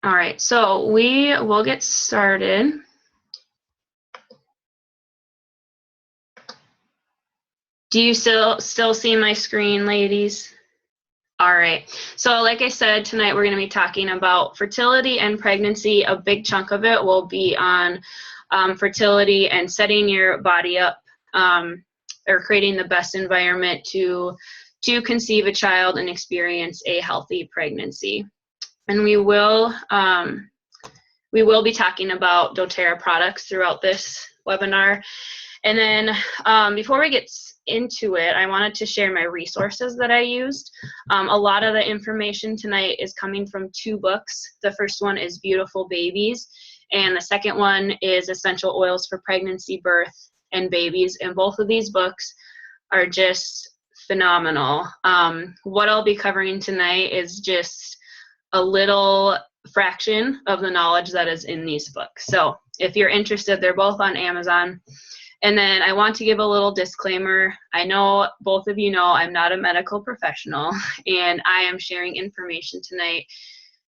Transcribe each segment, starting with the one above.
All right, so we will get started. Do you still see my screen, ladies? All right, so like I said, tonight we're going to be talking about fertility and pregnancy. A big chunk of it will be on fertility and setting your body up or creating the best environment to conceive a child and experience a healthy pregnancy. And we will be talking about doTERRA products throughout this webinar. And then before we get into it, I wanted to share my resources that I used. A lot of the information tonight is coming from 2 books. The first one is Beautiful Babies, and the second one is Essential Oils for Pregnancy, Birth, and Babies. And both of these books are just phenomenal. What I'll be covering tonight is just a little fraction of the knowledge that is in these books. So if you're interested, they're both on Amazon. And then I want to give a little disclaimer. I know both of you know I'm not a medical professional, and I am sharing information tonight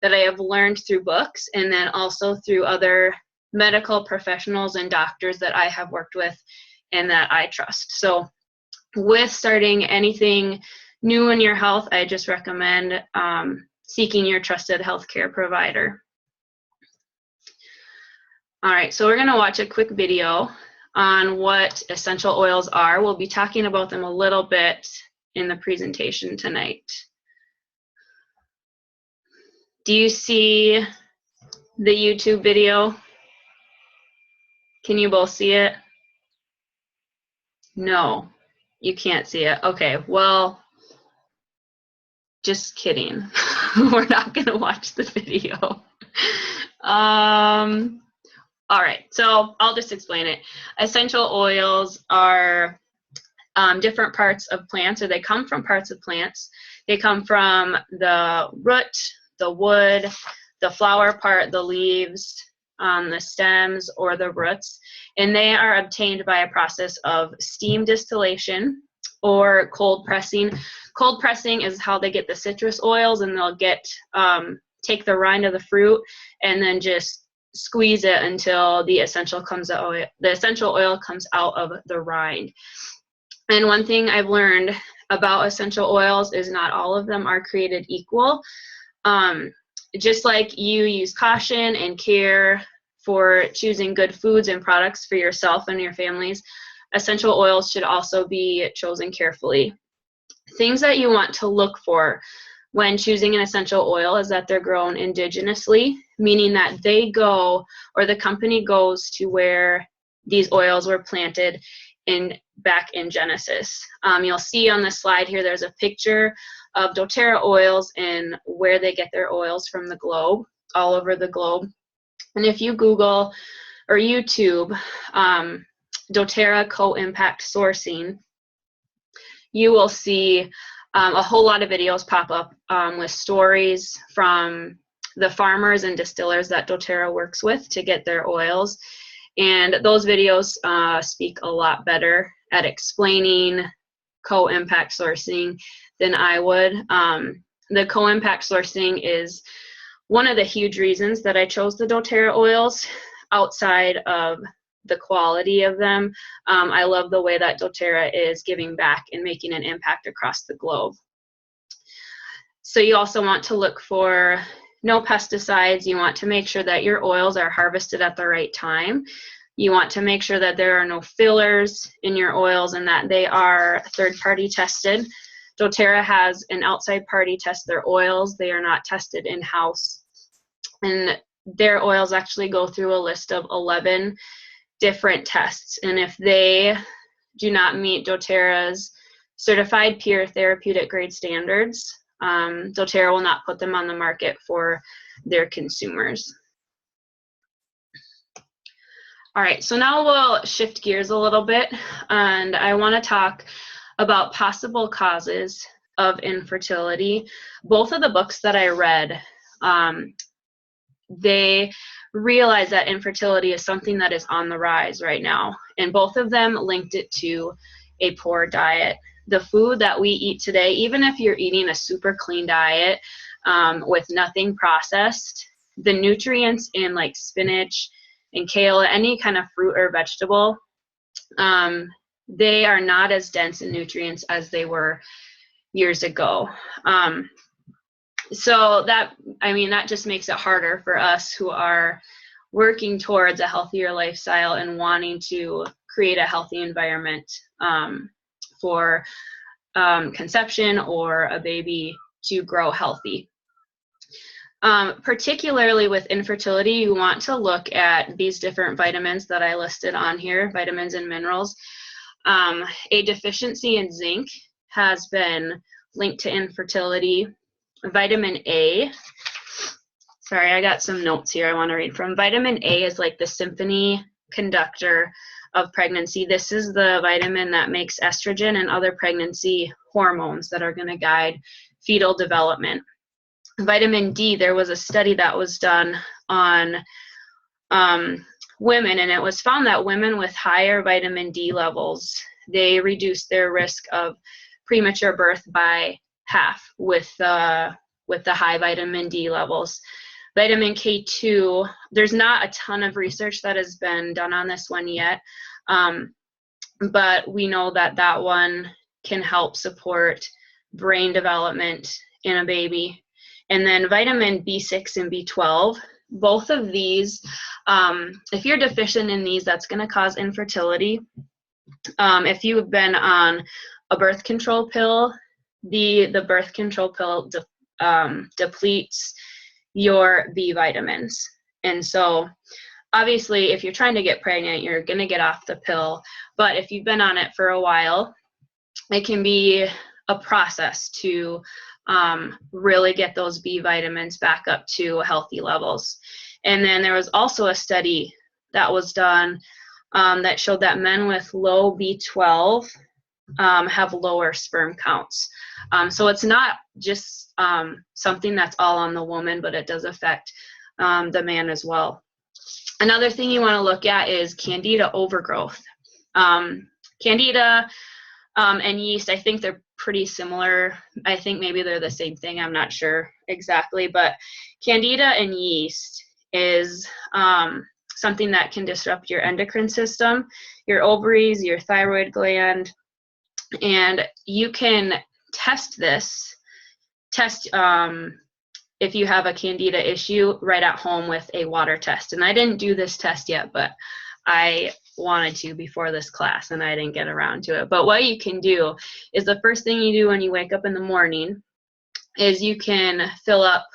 that I have learned through books and then also through other medical professionals and doctors that I have worked with and that I trust. So with starting anything new in your health, I just recommend seeking your trusted healthcare provider. All right, so we're going to watch a quick video on what essential oils are. We'll be talking about them a little bit in the presentation tonight. Do you see the YouTube video? Can you both see it? No, you can't see it. Okay, well, just kidding. We're not going to watch the video. All right, so I'll just explain it. Essential oils are different parts of plants, or they come from parts of plants. They come from the root, the wood, the flower part, the leaves, the stems, or the roots, and they are obtained by a process of steam distillation or cold pressing. Cold pressing is how they get the citrus oils, and they'll take the rind of the fruit and then just squeeze it until the essential oil comes out of the rind. And one thing I've learned about essential oils is not all of them are created equal. Just like you use caution and care for choosing good foods and products for yourself and your families, essential oils should also be chosen carefully. Things that you want to look for when choosing an essential oil is that they're grown indigenously, meaning that they go, or the company goes to where these oils were planted back in Genesis. You'll see on the slide here, there's a picture of doTERRA oils and where they get their oils from the globe, all over the globe. And if you Google or YouTube doTERRA co-impact sourcing, you will see a whole lot of videos pop up with stories from the farmers and distillers that doTERRA works with to get their oils. And those videos speak a lot better at explaining co-impact sourcing than I would. The co-impact sourcing is one of the huge reasons that I chose the doTERRA oils outside of the quality of them. I love the way that doTERRA is giving back and making an impact across the globe. So you also want to look for no pesticides. You want to make sure that your oils are harvested at the right time. You want to make sure that there are no fillers in your oils and that they are third-party tested. doTERRA has an outside party test their oils. They are not tested in-house. And their oils actually go through a list of 11 different tests. And if they do not meet doTERRA's certified pure therapeutic grade standards, doTERRA will not put them on the market for their consumers. All right, so now we'll shift gears a little bit, and I want to talk about possible causes of infertility. Both of the books that I read, they realize that infertility is something that is on the rise right now, and both of them linked it to a poor diet. The food that we eat today, even if you're eating a super clean diet with nothing processed, the nutrients in like spinach and kale, any kind of fruit or vegetable, they are not as dense in nutrients as they were years ago. So that, I mean, that just makes it harder for us who are working towards a healthier lifestyle and wanting to create a healthy environment for conception or a baby to grow healthy. Particularly with infertility, you want to look at these different vitamins that I listed on here, vitamins and minerals. A deficiency in zinc has been linked to infertility. Vitamin A, sorry, I got some notes here I want to read from. Vitamin A is like the symphony conductor of pregnancy. This is the vitamin that makes estrogen and other pregnancy hormones that are going to guide fetal development. Vitamin D, there was a study that was done on women, and it was found that women with higher vitamin D levels, they reduced their risk of premature birth by half with the high vitamin D levels. Vitamin K2, there's not a ton of research that has been done on this one yet, but we know that that one can help support brain development in a baby. And then vitamin B6 and B12, both of these, if you're deficient in these, that's going to cause infertility. If you've been on a birth control pill, the birth control pill depletes your B vitamins. And so obviously if you're trying to get pregnant, you're going to get off the pill. But if you've been on it for a while, it can be a process to really get those B vitamins back up to healthy levels. And then there was also a study that was done that showed that men with low B12 have lower sperm counts. So it's not just something that's all on the woman, but it does affect the man as well. Another thing you want to look at is candida overgrowth. Candida and yeast, I think they're pretty similar. I think maybe they're the same thing. I'm not sure exactly, but candida and yeast is something that can disrupt your endocrine system, your ovaries, your thyroid gland, and you can test this, if you have a candida issue right at home with a water test. And I didn't do this test yet, but I wanted to before this class and I didn't get around to it. But what you can do is the first thing you do when you wake up in the morning is you can fill up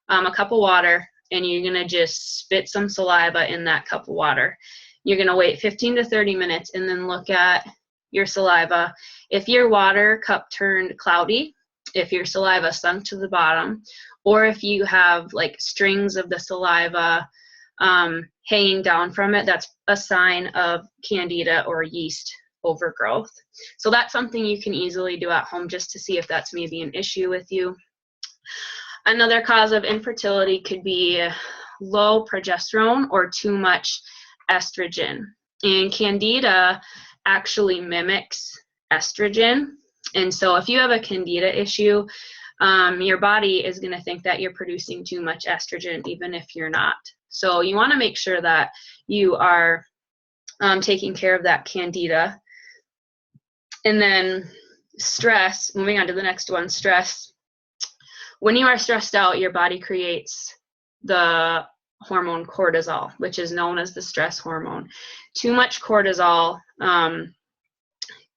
a cup of water and you're going to just spit some saliva in that cup of water. You're going to wait 15 to 30 minutes and then look at your saliva. If your water cup turned cloudy, if your saliva sunk to the bottom, or if you have like strings of the saliva hanging down from it, that's a sign of candida or yeast overgrowth. So that's something you can easily do at home just to see if that's maybe an issue with you. Another cause of infertility could be low progesterone or too much estrogen. And candida actually mimics estrogen. And so if you have a candida issue, your body is going to think that you're producing too much estrogen, even if you're not. So you want to make sure that you are taking care of that candida. And then stress, moving on to the next one, stress. When you are stressed out, your body creates the hormone cortisol, which is known as the stress hormone. Too much cortisol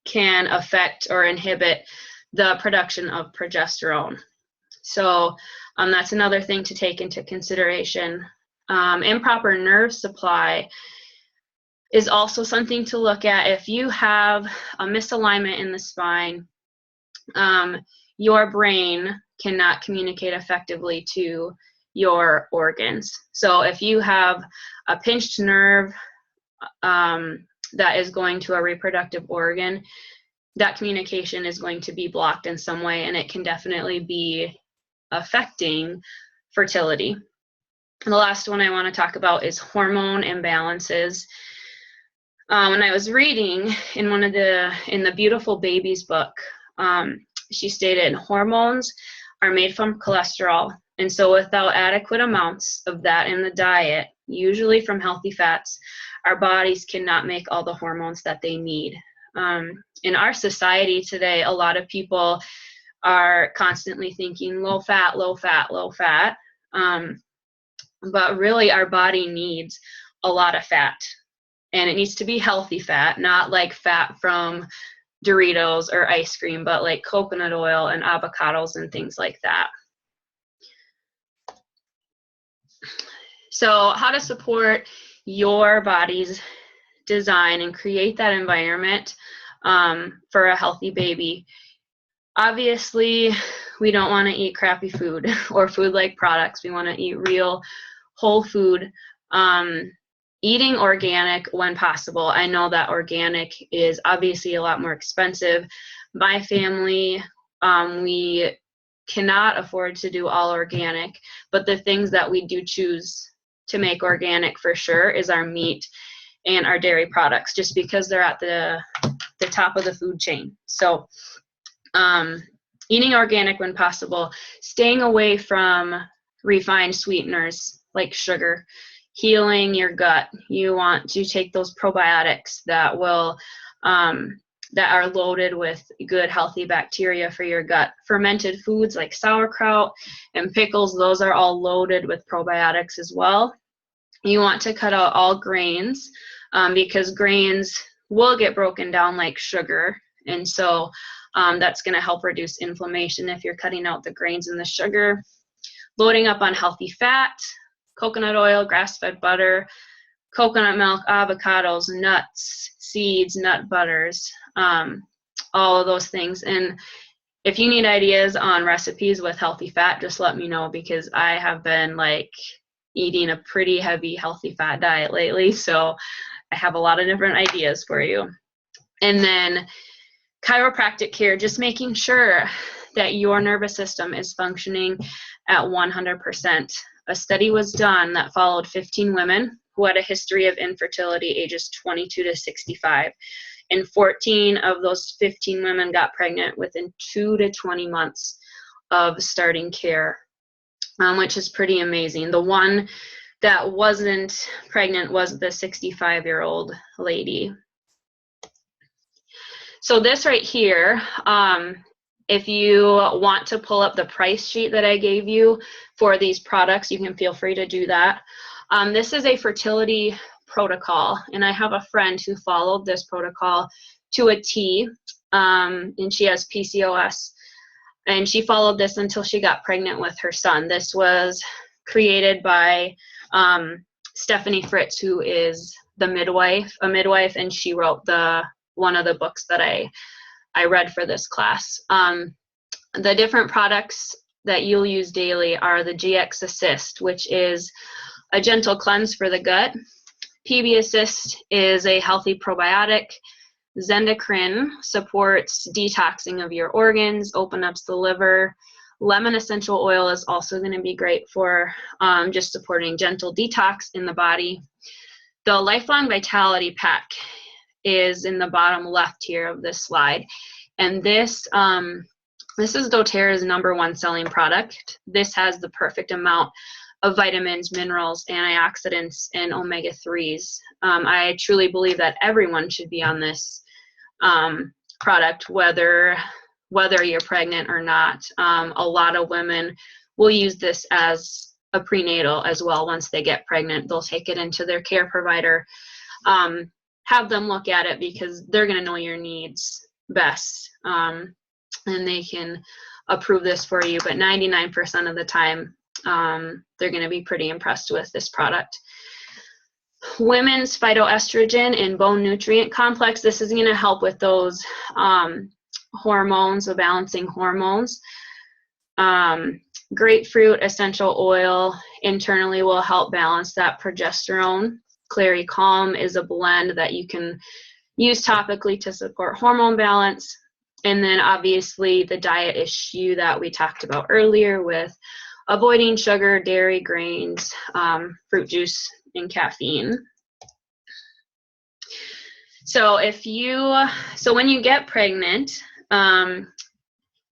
can affect or inhibit the production of progesterone. So that's another thing to take into consideration. Improper nerve supply is also something to look at. If you have a misalignment in the spine, your brain cannot communicate effectively to your organs. So if you have a pinched nerve that is going to a reproductive organ, that communication is going to be blocked in some way, and it can definitely be affecting fertility. And the last one I want to talk about is hormone imbalances. When I was reading in the Beautiful Babies book, she stated hormones are made from cholesterol, And so without adequate amounts of that in the diet, usually from healthy fats, our bodies cannot make all the hormones that they need. In our society today, a lot of people are constantly thinking low fat, low fat, low fat. But really our body needs a lot of fat, and it needs to be healthy fat, not like fat from Doritos or ice cream, but like coconut oil and avocados and things like that. So how to support your body's design and create that environment for a healthy baby. Obviously, we don't want to eat crappy food or food-like products. We want to eat real, whole food. Eating organic when possible. I know that organic is obviously a lot more expensive. My family, we cannot afford to do all organic, but the things that we do choose to make organic for sure is our meat and our dairy products, just because they're at the top of the food chain. So eating organic when possible, staying away from refined sweeteners like sugar, healing your gut. You want to take those probiotics that will that are loaded with good healthy bacteria for your gut. Fermented foods like sauerkraut and pickles, those are all loaded with probiotics as well. You want to cut out all grains because grains will get broken down like sugar, and so that's going to help reduce inflammation if you're cutting out the grains and the sugar. Loading up on healthy fat, coconut oil, grass-fed butter, coconut milk, avocados, nuts, seeds, nut butters, all of those things. And if you need ideas on recipes with healthy fat, just let me know, because I have been like eating a pretty heavy healthy fat diet lately, so I have a lot of different ideas for you. And then chiropractic care, just making sure that your nervous system is functioning at 100%. A study was done that followed 15 women who had a history of infertility ages 22 to 65. And 14 of those 15 women got pregnant within 2 to 20 months of starting care, which is pretty amazing. The one that wasn't pregnant was the 65-year-old lady. So this right here, if you want to pull up the price sheet that I gave you for these products, you can feel free to do that. This is a fertility protocol, and I have a friend who followed this protocol to a T, and she has PCOS, and she followed this until she got pregnant with her son. This was created by Stephanie Fritz, who is a midwife, and she wrote one of the books that I read for this class. The different products that you'll use daily are the GX Assist, which is a gentle cleanse for the gut. PB Assist is a healthy probiotic. Zendocrine supports detoxing of your organs, opens up the liver. Lemon essential oil is also going to be great for just supporting gentle detox in the body. The Lifelong Vitality Pack is in the bottom left here of this slide, and this is doTERRA's #1 selling product. This has the perfect amount of vitamins, minerals, antioxidants, and omega-3s. I truly believe that everyone should be on this product, whether you're pregnant or not. A lot of women will use this as a prenatal as well. Once they get pregnant, they'll take it into their care provider, have them look at it, because they're going to know your needs best, and they can approve this for you. But 99% of the time, they're going to be pretty impressed with this product. Women's phytoestrogen and bone nutrient complex. This is going to help with those hormones, the balancing hormones. Grapefruit essential oil internally will help balance that progesterone. Clary Calm is a blend that you can use topically to support hormone balance. And then obviously the diet issue that we talked about earlier with avoiding sugar, dairy, grains, fruit juice, and caffeine. So when you get pregnant,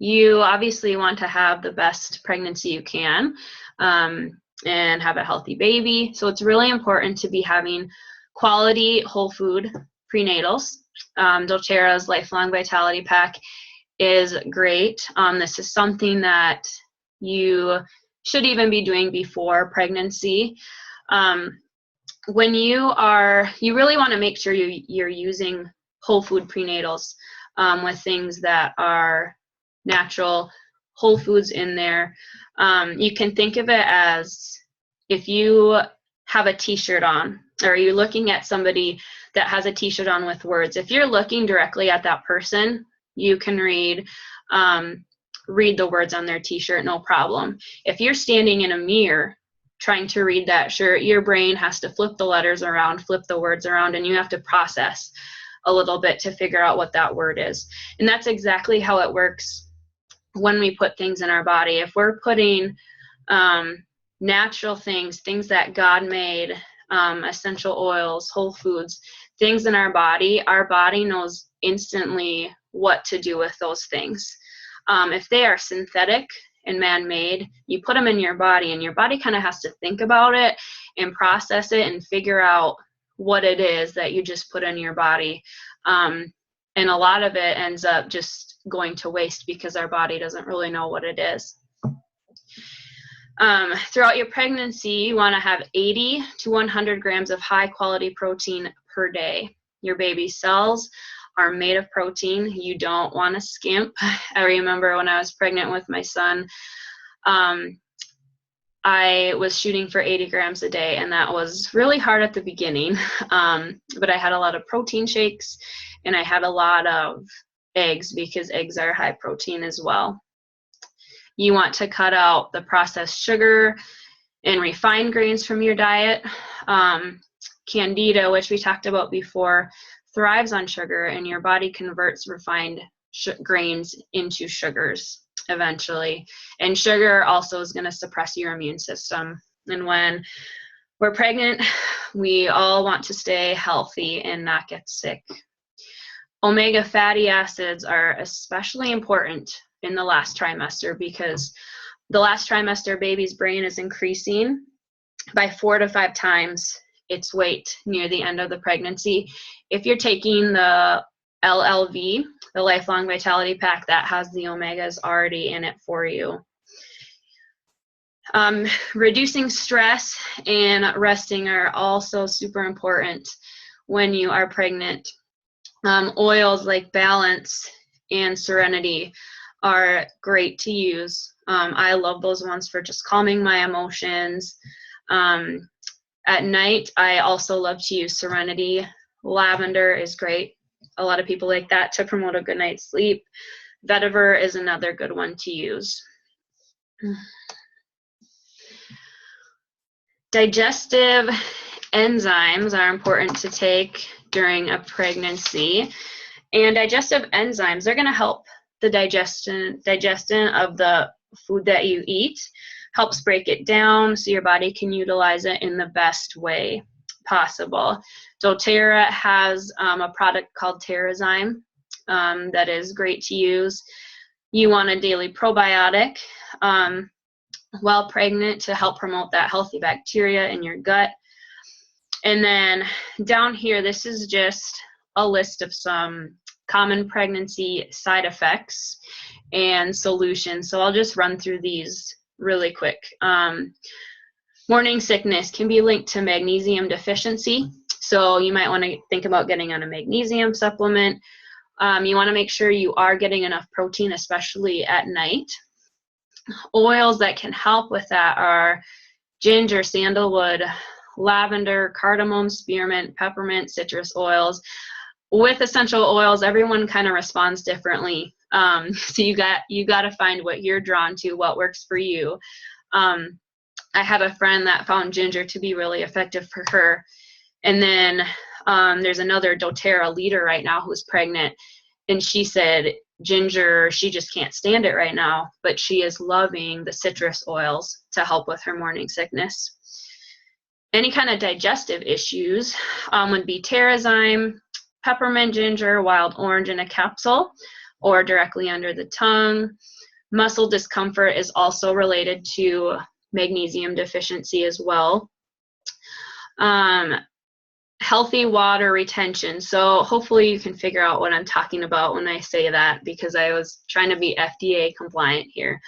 You obviously want to have the best pregnancy you can, and have a healthy baby. So it's really important to be having quality whole food prenatals. doTERRA's Lifelong Vitality Pack is great. This is something that you should even be doing before pregnancy. When you really want to make sure you're using whole food prenatals with things that are natural, whole foods in there. You can think of it as if you have a t-shirt on, or you're looking at somebody that has a t-shirt on with words. If you're looking directly at that person, you can read the words on their t-shirt, no problem. If you're standing in a mirror trying to read that shirt, your brain has to flip the letters around, flip the words around, and you have to process a little bit to figure out what that word is. And that's exactly how it works when we put things in our body. If we're putting natural things that God made, essential oils, whole foods, things in our body knows instantly what to do with those things. If they are synthetic and man-made, you put them in your body, and your body kind of has to think about it and process it and figure out what it is that you just put in your body. And a lot of it ends up just going to waste because our body doesn't really know what it is. Throughout your pregnancy, you want to have 80 to 100 grams of high quality protein per day. Your baby's cells are made of protein. You don't want to skimp. I remember when I was pregnant with my son, I was shooting for 80 grams a day, and that was really hard at the beginning. But I had a lot of protein shakes, and I had a lot of eggs, because eggs are high protein as well. You want to cut out the processed sugar and refined grains from your diet. Candida, which we talked about before, thrives on sugar, and your body converts refined grains into sugars eventually. And sugar also is going to suppress your immune system. And when we're pregnant, we all want to stay healthy and not get sick. Omega fatty acids are especially important in the last trimester, because the last trimester, baby's brain is increasing by 4 to 5 times its weight near the end of the pregnancy. If you're taking the LLV, the Lifelong Vitality Pack, that has the omegas already in it for you. Reducing stress and resting are also super important when you are pregnant. Oils like Balance and Serenity are great to use. I love those ones for just calming my emotions. At night, I also love to use Serenity. Lavender is great. A lot of people like that to promote a good night's sleep. Vetiver is another good one to use. Digestive enzymes are important to take during a pregnancy. And digestive enzymes, they're going to help the digestion of the food that you eat, helps break it down so your body can utilize it in the best way possible. doTERRA has a product called Terrazyme that is great to use. You want a daily probiotic while pregnant to help promote that healthy bacteria in your gut. And then down here, this is just a list of some common pregnancy side effects and solutions. So I'll just run through these really quick. Morning sickness can be linked to magnesium deficiency. So you might want to think about getting on a magnesium supplement. You want to make sure you are getting enough protein, especially at night. Oils that can help with that are ginger, sandalwood, lavender, cardamom, spearmint, peppermint, citrus oils. With essential oils, everyone kind of responds differently. So you got to find what you're drawn to, what works for you. I have a friend that found ginger to be really effective for her. And then there's another doTERRA leader right now who's pregnant, and she said ginger, she just can't stand it right now, but she is loving the citrus oils to help with her morning sickness. Any kind of digestive issues would be Terrazyme, peppermint, ginger, wild orange in a capsule, or directly under the tongue. Muscle discomfort is also related to magnesium deficiency as well. Healthy water retention. So hopefully you can figure out what I'm talking about when I say that, because I was trying to be FDA compliant here.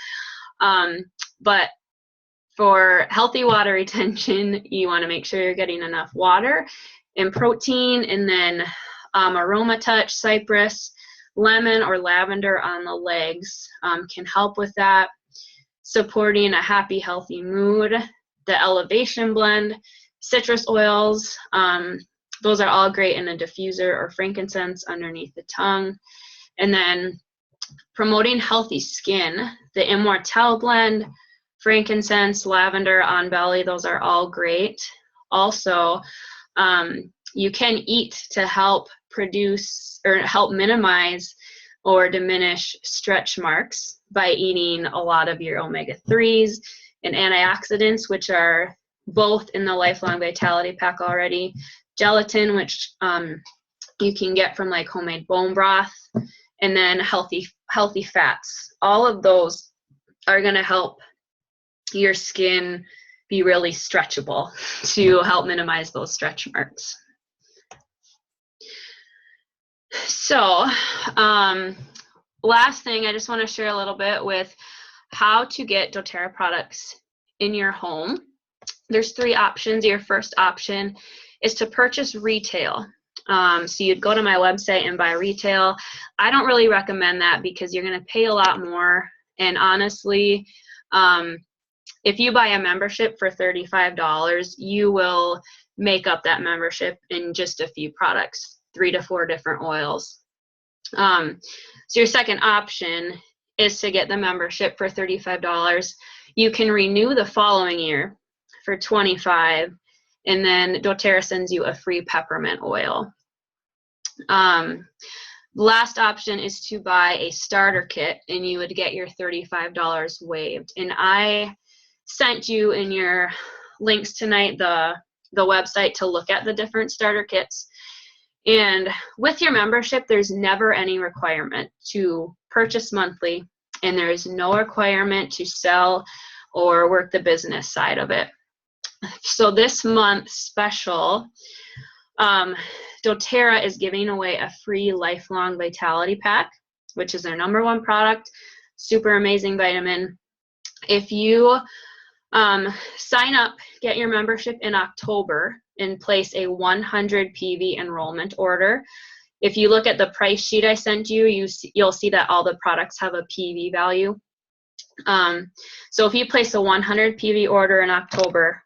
But for healthy water retention, you want to make sure you're getting enough water and protein, and then aroma touch, cypress, lemon or lavender on the legs can help with that. Supporting a happy, healthy mood. The elevation blend, citrus oils, those are all great in a diffuser or frankincense underneath the tongue. And then promoting healthy skin, the Immortelle blend, frankincense, lavender on belly, those are all great. Also, you can eat to help produce or help minimize or diminish stretch marks by eating a lot of your omega-3s and antioxidants, which are both in the Lifelong Vitality Pack already. Gelatin, which you can get from like homemade bone broth, and then healthy fats. All of those are going to help your skin be really stretchable to help minimize those stretch marks. So last thing, I just want to share a little bit with how to get doTERRA products in your home. There's 3 options. Your first option is to purchase retail. So you'd go to my website and buy retail. I don't really recommend that because you're going to pay a lot more. And honestly, if you buy a membership for $35, you will make up that membership in just a few products, 3 to 4 different oils. So your second option is to get the membership for $35. You can renew the following year for $25, and then doTERRA sends you a free peppermint oil. Last option is to buy a starter kit, and you would get your $35 waived. And I sent you in your links tonight the website to look at the different starter kits. And with your membership, there's never any requirement to purchase monthly, and there is no requirement to sell or work the business side of it. So this month's special, doTERRA is giving away a free Lifelong Vitality Pack, which is their #1 product, super amazing vitamin. If you sign up, get your membership in October, and place a 100 PV enrollment order. If you look at the price sheet I sent you, you'll see that all the products have a PV value. So if you place a 100 PV order in October,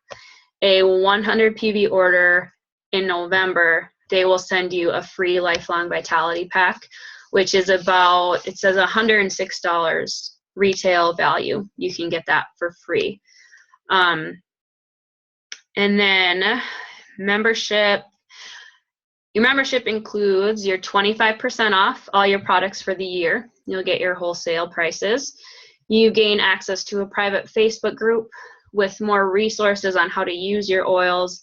a 100 PV order in November, they will send you a free Lifelong Vitality Pack, which is about, it says $106 retail value. You can get that for free. And then your membership includes your 25% off all your products for the year. You'll get your wholesale prices. You gain access to a private Facebook group with more resources on how to use your oils.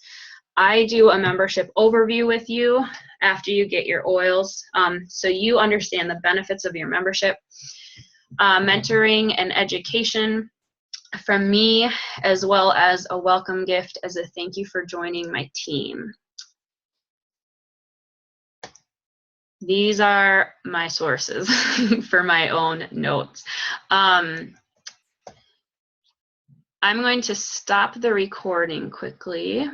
I do a membership overview with you after you get your oils, so you understand the benefits of your membership. Mentoring and education from me, as well as a welcome gift as a thank you for joining my team. These are my sources for my own notes. I'm going to stop the recording quickly.